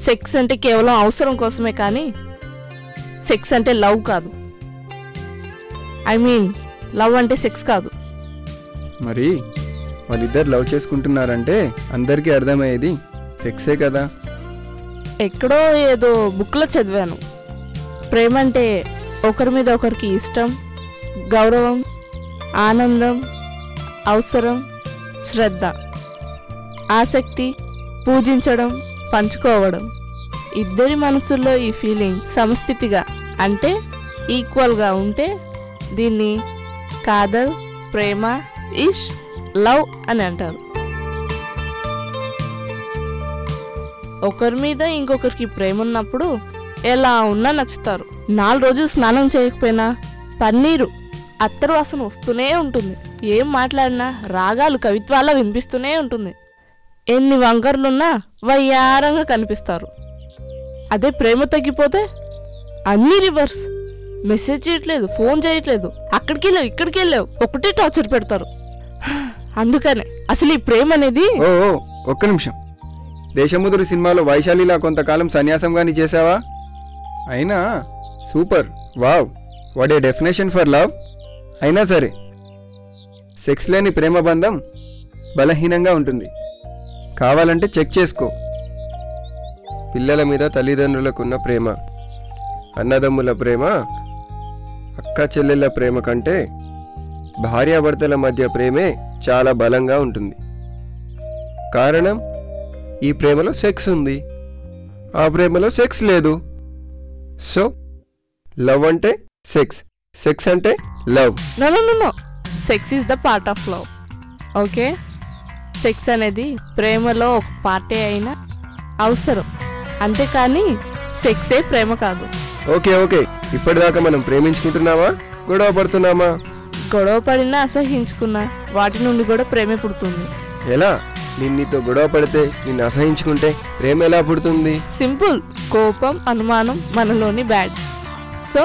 Sex అంటే కేవలం అవసరం కోసమే కానీ సెక్స్ అంటే లవ్ కాదు. ఐ మీన్ లవ్ అంటే సెక్స్ కాదు. మరి వాళ్ళిద్దరు లవ్ చేసుకుంటున్నారంటే అందరికీ అర్థమయ్యేది సెక్సే కదా. ఎక్కడో ఏదో బుక్లో చదివాను, ప్రేమ అంటే ఒకరి మీద ఒకరికి ఇష్టం, గౌరవం, ఆనందం, అవసరం, శ్రద్ధ, ఆసక్తి, పూజించడం, పంచుకోవడం. ఇద్దరి మనసుల్లో ఈ ఫీలింగ్ సమస్థితిగా అంటే ఈక్వల్గా ఉంటే దీన్ని కాదల్, ప్రేమ, ఇష్, లవ్ అని అంటారు. ఒకరి మీద ఇంకొకరికి ప్రేమ ఉన్నప్పుడు ఎలా ఉన్నా నచ్చుతారు. 4 రోజులు స్నానం చేయకపోయినా పన్నీరు అత్తరు వాసన వస్తూనే ఉంటుంది. ఏం మాట్లాడినా రాగాలు కవిత్వాలా వినిపిస్తూనే ఉంటుంది. ఎన్ని వంకర్లున్నా వయ్యారంగా కనిపిస్తారు. అదే ప్రేమ తగ్గిపోతే అన్నీ రివర్స్. మెసేజ్ చేయట్లేదు, ఫోన్ చేయట్లేదు, అక్కడికి వెళ్ళావు ఇక్కడికి వెళ్ళావు, ఒకటే టార్చర్ పెడతారు. అందుకనే అసలు ఈ ప్రేమ అనేది. ఒక్క నిమిషం. దేశముదురు సినిమాలో వైశాలిలా కొంతకాలం సన్యాసంగాని చేసావా? అయినా super, wow, what a definition for love. అయినా సరే సెక్స్ లేని ప్రేమ బంధం బలహీనంగా ఉంటుంది. కావాలంటే చెక్ చేసుకో. పిల్లల మీద తల్లిదండ్రులకున్న ప్రేమ, అన్నదమ్ముల ప్రేమ, అక్క చెల్లెళ్ళ ప్రేమ కంటే భార్యాభర్తల మధ్య ప్రేమే చాలా బలంగా ఉంటుంది. కారణం, ఈ ప్రేమలో సెక్స్ ఉంది, ఆ ప్రేమలో సెక్స్ లేదు. సో లవ్ అంటే సెక్స్, సెక్స్ అంటే love. No, sex is the part of love. Okay, sex అనేది ప్రేమలో ఒక పార్టే అయినా అవసరం, అంతేకాని సెక్సే ప్రేమ కాదు. ఓకే, ఇప్పటిదాకా మనం ప్రేమించుకుంటున్నామా, గొడవ పడుతున్నామా? గొడవ పడినా అసహించుకున్నా వాటి నుండి కూడా ప్రేమే పుడుతుంది. ఎలా? నీతో గొడవ పడితే నిన్ను అసహించుకుంటే ప్రేమ ఎలా పుడుతుంది? సింపుల్. కోపం, అనుమానం మనలోని బ్యాడ్. సో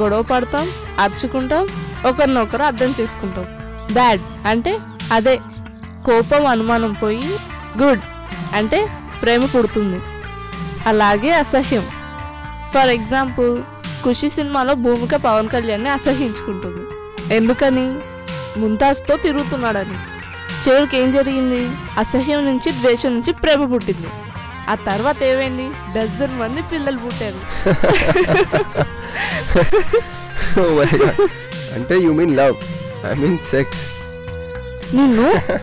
గొడవ పడతాం, అరుచుకుంటాం, ఒకరినొకరు అర్థం చేసుకుంటాం. బ్యాడ్ అంటే అదే కోపం, అనుమానం పోయి గుడ్ అంటే ప్రేమ పుడుతుంది. అలాగే అసహ్యం. ఫర్ ఎగ్జాంపుల్, ఖుషి సినిమాలో భూమిక పవన్ కళ్యాణ్ని అసహించుకుంటుంది. ఎందుకని? ముంతాజ్తో తిరుగుతున్నాడని. చివరికి ఏం జరిగింది? అసహ్యం నుంచి, ద్వేషం నుంచి ప్రేమ పుట్టింది. ఆ తర్వాత ఏమైంది? డజన్ మంది పిల్లలు పుట్టారు. అంటే you mean love, I mean sex. నిన్ను